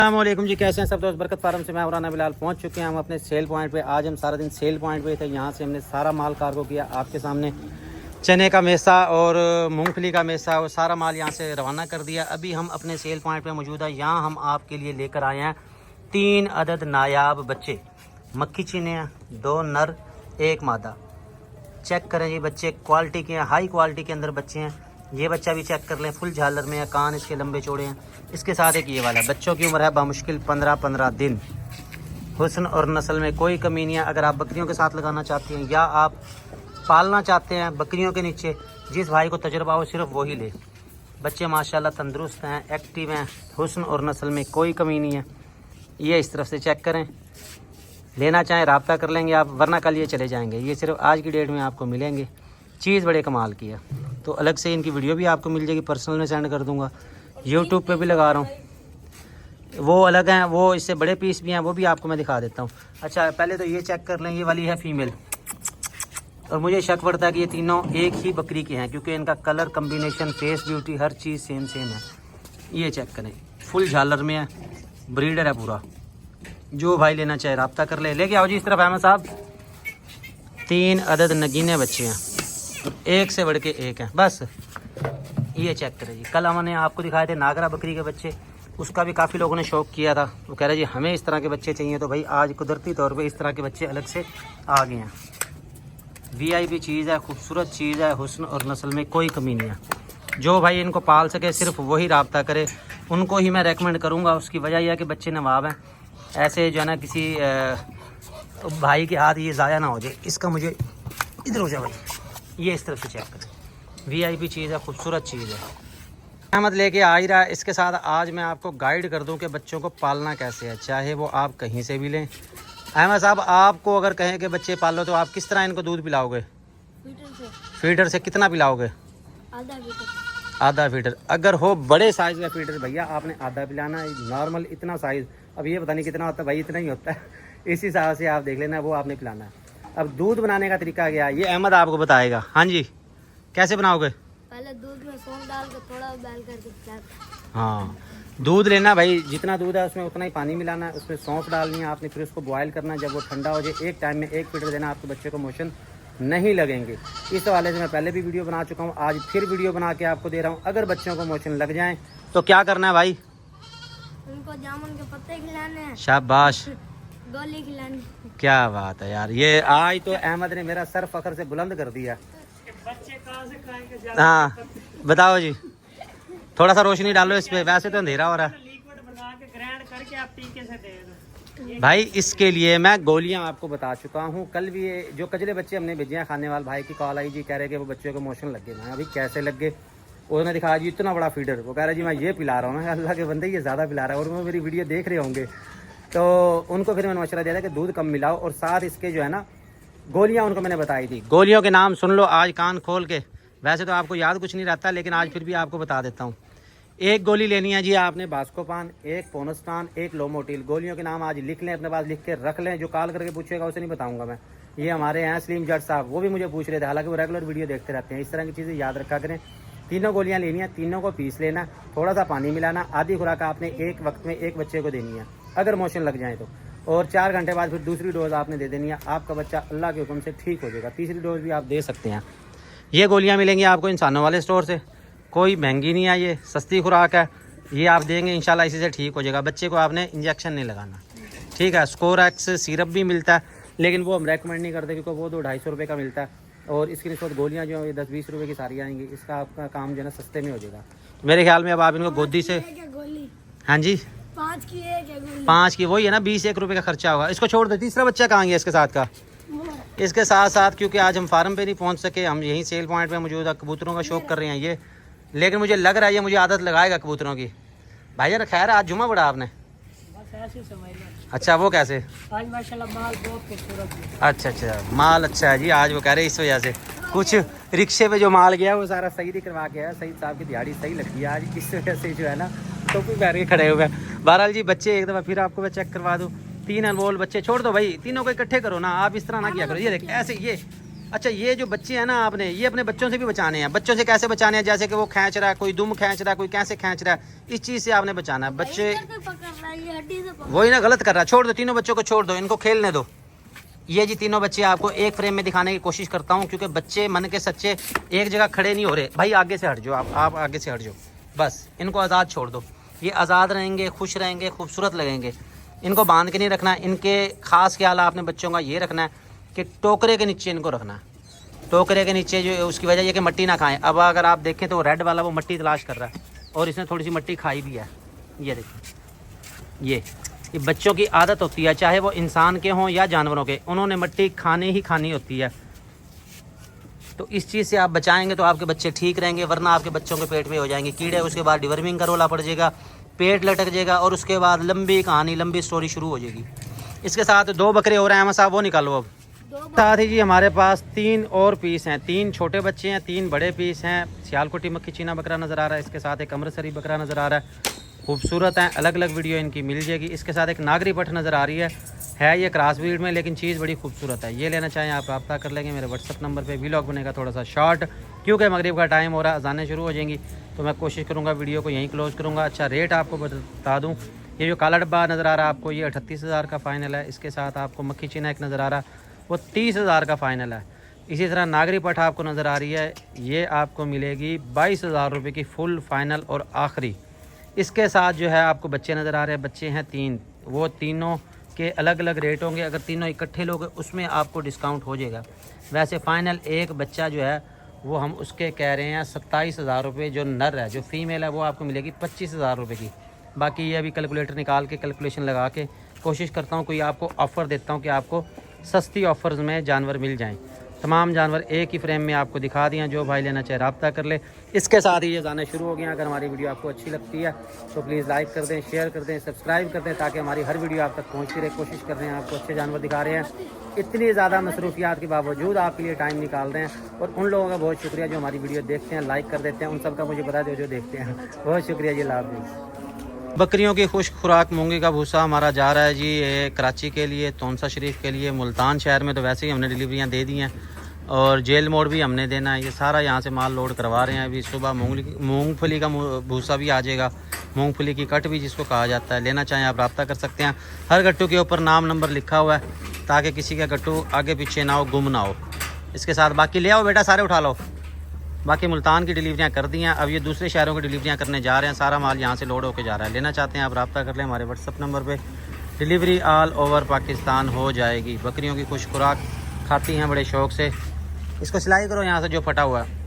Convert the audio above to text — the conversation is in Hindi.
अस्सलामुअलैकुम जी, कैसे हैं सब दोस्त। बरकत फार्म से मैं औराना बिलाल पहुंच चुके हैं हम अपने सेल पॉइंट पे। आज हम सारा दिन सेल पॉइंट पे थे। यहाँ से हमने सारा माल कार्गो किया आपके सामने। चने का मेसा और मूंगफली का मेसा और सारा माल यहाँ से रवाना कर दिया। अभी हम अपने सेल पॉइंट पे मौजूद है। यहाँ हम आपके लिए लेकर आए हैं 3 अदद नायाब बच्चे मक्खी चीने हैं, 2 नर 1 मादा। चेक करें जी, बच्चे क्वालिटी के हैं, हाई क्वालिटी के अंदर बच्चे हैं। ये बच्चा भी चेक कर लें, फुल झालर में है, कान इसके लंबे चौड़े हैं। इसके साथ एक ये वाला, बच्चों की उम्र है बामुश्किल 15-15 दिन। हुस्न और नस्ल में कोई कमी नहीं है। अगर आप बकरियों के साथ लगाना चाहते हैं या आप पालना चाहते हैं बकरियों के नीचे, जिस भाई को तजुर्बा हो सिर्फ वही ले। बच्चे माशाल्लाह तंदुरुस्त हैं, एक्टिव हैं, हुस्न और नस्ल में कोई कमी नहीं है। ये इस तरफ से चेक करें, लेना चाहें रब्ता कर लेंगे आप, वरना कल ये चले जाएंगे। ये सिर्फ आज की डेट में आपको मिलेंगे। चीज़ बड़े कमाल की है। तो अलग से इनकी वीडियो भी आपको मिल जाएगी, पर्सनल में सेंड कर दूंगा। यूट्यूब पे भी लगा रहा हूँ, वो अलग हैं, वो इससे बड़े पीस भी हैं, वो भी आपको मैं दिखा देता हूँ। अच्छा, पहले तो ये चेक कर लें, ये वाली है फीमेल। और मुझे शक पड़ता है कि ये तीनों एक ही बकरी के हैं, क्योंकि इनका कलर कम्बिनेशन, फेस ब्यूटी, हर चीज़ सेम है। ये चेक करें, फुल झालर में है, ब्रीडर है पूरा। जो भाई लेना चाहे रब्ता कर ले। लेके आओ जी इस तरफ अहमद साहब। 3 अदद नगीने बच्चे हैं, एक से बढ़ के एक हैं बस। ये चेक करें जी, कल हमने आपको दिखाए थे नागरा बकरी के बच्चे, उसका भी काफ़ी लोगों ने शौक किया था। वो कह रहे जी हमें इस तरह के बच्चे चाहिए, तो भाई आज कुदरती तौर पे इस तरह के बच्चे अलग से आ गए हैं। VIP चीज़ है, खूबसूरत चीज़ है, हुस्न और नस्ल में कोई कमी नहीं है। जो भाई इनको पाल सके सिर्फ वही रब्ता करे, उनको ही मैं रेकमेंड करूँगा। उसकी वजह यह है कि बच्चे नवाब हैं। ऐसे जो है ना किसी भाई के हाथ ये ज़ाया ना हो जाए। इसका मुझे इधर हो जाए भाई, ये इस तरफ से चेक करें। VIP चीज़ है, खूबसूरत चीज़ है। अहमद लेके आ ही रहा है। इसके साथ आज मैं आपको गाइड कर दूं कि बच्चों को पालना कैसे है, चाहे वो आप कहीं से भी लें। अहमद साहब, आपको अगर कहें कि बच्चे पालो तो आप किस तरह इनको दूध पिलाओगे? फीडर से कितना पिलाओगे? आधा फीडर। अगर हो बड़े साइज़ का फीडर भैया आपने आधा पिलाना है। नॉर्मल इतना साइज़, अब ये पता नहीं कितना होता है भाई, इतना ही होता है। इस हिसाब से आप देख लेना, वो आपने पिलाना है। अब दूध बनाने का तरीका क्या है ये अहमद आपको बताएगा। हाँ जी, कैसे बनाओगे? पहले दूध में सौंफ डाल के थोड़ा उबाल करके। हाँ, दूध लेना भाई, जितना दूध है उसमें उतना ही पानी मिलाना है, उसमें सौंफ डालनी है आपने, फिर उसको बॉयल करना है। जब वो ठंडा हो जाए, एक टाइम में 1 फीडर देना, आपके बच्चे को मोशन नहीं लगेंगे। इस हवाले से मैं पहले भी वीडियो बना चुका हूँ, आज फिर वीडियो बना के आपको दे रहा हूँ। अगर बच्चों को मोशन लग जाएँ तो क्या करना है भाई? उनको जामुन के पत्ते खिलाने हैं, शाबाश, गोली खिलानी। क्या बात है यार। ये आज तो अहमद ने मेरा सर फखर से बुलंद कर दिया। बच्चे कहाँ से खाएंगे? हाँ बताओ जी, थोड़ा सा रोशनी डालो इस पे, वैसे तो अंधेरा हो रहा है। लिक्विड बना के ग्राइंड करके आप टीके से दे दो भाई। इसके लिए मैं गोलियां आपको बता चुका हूँ। कल भी ये जो कजले बच्चे हमने भेजे हैं, खाने वाले भाई की कॉल आई जी, कह रहे कि वो बच्चों को मोशन लग गए। मैं अभी कैसे लग गए? उन्होंने दिखाया जी इतना बड़ा फीडर। वो कह रहा जी मैं ये पिला रहा हूँ। अल्लाह के बंदे ये ज़्यादा पिला रहा है, और वो मेरी वीडियो देख रहे होंगे। तो उनको फिर मैंने मशवरा दिया था कि दूध कम मिलाओ, और साथ इसके जो है ना गोलियां उनको मैंने बताई थी। गोलियों के नाम सुन लो आज कान खोल के। वैसे तो आपको याद कुछ नहीं रहता, लेकिन आज फिर भी आपको बता देता हूँ। एक गोली लेनी है जी आपने बास्कोपान, एक पोनस्टान, एक लोमोटिल। गोलियों के नाम आज लिख लें, अपने पास लिख के रख लें। जो कॉल करके पूछेगा उसे नहीं बताऊंगा मैं। ये हमारे यहाँ सलीम जट साहब, वो भी मुझे पूछ रहे थे, हालांकि वो रेगुलर वीडियो देखते रहते हैं। इस तरह की चीज़ें याद रखा करें। तीनों गोलियाँ लेनी है, तीनों को पीस लेना, थोड़ा सा पानी मिलाना। आधी खुराक आपने एक वक्त में एक बच्चे को देनी है अगर मोशन लग जाए तो। और 4 घंटे बाद फिर दूसरी डोज आपने दे देनी है। आपका बच्चा अल्लाह के हुक्म से ठीक हो जाएगा। तीसरी डोज भी आप दे सकते हैं। ये गोलियां मिलेंगी आपको इंसानों वाले स्टोर से, कोई महंगी नहीं है, ये सस्ती खुराक है। ये आप देंगे इंशाल्लाह इसी से ठीक हो जाएगा। बच्चे को आपने इंजेक्शन नहीं लगाना, ठीक है। स्कोरैक्स सिरप भी मिलता है, लेकिन वो हम रेकमेंड नहीं करते, क्योंकि वो 200-250 रुपये का मिलता है। और इसकी निस्बत गोलियाँ जो 10-20 रुपये की सारी आएंगी। इसका आपका काम जो है ना सस्ते में हो जाएगा। मेरे ख्याल में अब आप इनको गोदी से, हाँ जी 5 की एक है गोली। 5 की वही है ना, 20-1 रुपये का खर्चा होगा। इसको छोड़ दो। तीसरा बच्चा कहाँ गया इसके साथ का? इसके साथ साथ क्योंकि आज हम फार्म पे नहीं पहुंच सके, हम यहीं सेल पॉइंट पे मौजूद है, कबूतरों का शौक कर रहे हैं ये। लेकिन मुझे लग रहा है ये मुझे आदत लगाएगा कबूतरों की। भाईजान खैर आज जुमा पड़ा आपने? बस ऐसे समझ लो। अच्छा, वो कैसे? आज माशाल्लाह माल बहुत खूबसूरत है। अच्छा, माल अच्छा है जी। आज वो कह रहे इस वजह से कुछ रिक्शे पे जो माल गया वो सारा सही करवा के आया। सईद साहब की दिहाड़ी सही लगती है आज, इस वजह से जो है ना टोपी पहन के खड़े हुए हैं। बहरहाल जी, बच्चे एक दफ़ा फिर आपको मैं चेक करवा दूँ। 3 अनमोल बच्चे छोड़ दो भाई, तीनों को इकट्ठे करो ना, आप इस तरह ना किया करो। ये देख ऐसे, ये अच्छा, ये जो बच्चे हैं ना आपने ये अपने बच्चों से भी बचाने हैं। बच्चों से कैसे बचाने हैं? जैसे कि वो खींच रहा है, कोई दुम खींच रहा है, कोई कैसे खींच रहा है, इस चीज़ से आपने बचाना है। बच्चे ये हड्डी से वही ना गलत कर रहा है। छोड़ दो, तीनों बच्चों को छोड़ दो, इनको खेलने दो। ये जी तीनों बच्चे आपको एक फ्रेम में दिखाने की कोशिश करता हूँ, क्योंकि बच्चे मन के सच्चे एक जगह खड़े नहीं हो रहे। भाई आगे से हट जाओ, आप आगे से हट जाओ, बस इनको आज़ाद छोड़ दो। ये आज़ाद रहेंगे, खुश रहेंगे, खूबसूरत लगेंगे। इनको बांध के नहीं रखना। इनके खास ख्याल आपने बच्चों का ये रखना है कि टोकरे के नीचे इनको रखना है। टोकरे के नीचे जो उसकी वजह ये कि मट्टी ना खाएं। अब अगर आप देखें तो रेड वाला वो मट्टी तलाश कर रहा है और इसने थोड़ी सी मट्टी खाई भी है। ये देखिए, ये बच्चों की आदत होती है, चाहे वो इंसान के हों या जानवरों के, उन्होंने मट्टी खाने ही खानी होती है। तो इस चीज़ से आप बचाएंगे तो आपके बच्चे ठीक रहेंगे, वरना आपके बच्चों के पेट में हो जाएंगे कीड़े, उसके बाद डिवर्मिंग का रोला पड़ जाएगा, पेट लटक जाएगा और उसके बाद लंबी कहानी, लंबी स्टोरी शुरू हो जाएगी। इसके साथ 2 बकरे हो रहे हैं साहब, वो निकालो। अब साथ ही जी हमारे पास 3 और पीस हैं। 3 छोटे बच्चे हैं, 3 बड़े पीस हैं। सियालकोटी मक्खी चीना बकरा नज़र आ रहा है, इसके साथ एक अमृतसरी बकरा नज़र आ रहा है। खूबसूरत हैं, अलग अलग वीडियो इनकी मिल जाएगी। इसके साथ एक नागरी पठ नज़र आ रही है ये क्रॉस ब्रीड में, लेकिन चीज़ बड़ी खूबसूरत है। ये लेना चाहें आप रब्ता कर लेंगे मेरे व्हाट्सअप नंबर पे। व्लॉग बनेगा थोड़ा सा शॉर्ट, क्योंकि मगरिब का टाइम हो रहा है, अज़ानें शुरू हो जाएंगी, तो मैं कोशिश करूँगा वीडियो को यहीं क्लोज़ करूँगा। अच्छा रेट आपको बता दूँ, ये जो काला डब्बा नज़र आ रहा है आपको, ये 38,000 का फ़ाइनल है। इसके साथ आपको मक्खी चीना एक नज़र आ रहा है, वो 30,000 का फ़ाइनल है। इसी तरह नागरी पठ आपको नज़र आ रही है, ये आपको मिलेगी 22,000 रुपये की फुल फाइनल और आखिरी। इसके साथ जो है आपको बच्चे नज़र आ रहे हैं, बच्चे हैं 3, वो तीनों के अलग अलग रेट होंगे। अगर तीनों इकट्ठे लोगे उसमें आपको डिस्काउंट हो जाएगा। वैसे फ़ाइनल एक बच्चा जो है वो हम उसके कह रहे हैं 27,000 रुपये। जो नर है, जो फीमेल है, वो आपको मिलेगी 25,000 रुपये की। बाकी ये अभी कैलकुलेटर निकाल के कैलकुलेशन लगा के कोशिश करता हूँ कोई आपको ऑफ़र देता हूँ कि आपको सस्ती ऑफ़र्स में जानवर मिल जाएँ। तमाम जानवर एक ही फ्रेम में आपको दिखा दिया। जो भाई लेना चाहे रब्ता कर ले। इसके साथ ही ये जाना शुरू हो गया। अगर हमारी वीडियो आपको अच्छी लगती है तो प्लीज़ लाइक कर दें, शेयर कर दें, सब्सक्राइब कर दें, ताकि हमारी हर वीडियो आप तक पहुंचती रहे। कोशिश कर रहे हैं आपको अच्छे जानवर दिखा रहे हैं। इतनी ज़्यादा मसरूफियात के बावजूद आपके लिए टाइम निकाल रहे हैं, और उन लोगों का बहुत शुक्रिया जो हमारी वीडियो देखते हैं, लाइक कर देते हैं। उन सब का मुझे बता दो जो देखते हैं, बहुत शुक्रिया जी। लाभ। बकरियों की खुश्क खुराक मूंगी का भूसा हमारा जा रहा है जी ये कराची के लिए, तोनसा शरीफ के लिए। मुल्तान शहर में तो वैसे ही हमने डिलीवरियां दे दी हैं, और जेल मोड़ भी हमने देना है। ये सारा यहाँ से माल लोड करवा रहे हैं। अभी सुबह मूंगफली का भूसा भी आ जाएगा, मूंगफली की कट भी जिसको कहा जाता है। लेना चाहें आप रब्ता कर सकते हैं। हर गट्टू के ऊपर नाम नंबर लिखा हुआ है, ताकि किसी का गट्टू आगे पीछे ना हो, गुम ना हो। इसके साथ बाकी ले आओ बेटा, सारे उठा लो। बाकी मुल्तान की डिलीवरियाँ कर दी हैं, अब ये दूसरे शहरों की डिलीवरियाँ करने जा रहे हैं। सारा माल यहाँ से लोड होकर जा रहा है। लेना चाहते हैं आप रब्ता कर लें हमारे व्हाट्सअप नंबर पर। डिलीवरी ऑल ओवर पाकिस्तान हो जाएगी। बकरियों की खुश खुराक खाती हैं बड़े शौक़ से। इसको सिलाई करो यहाँ से जो फटा हुआ है।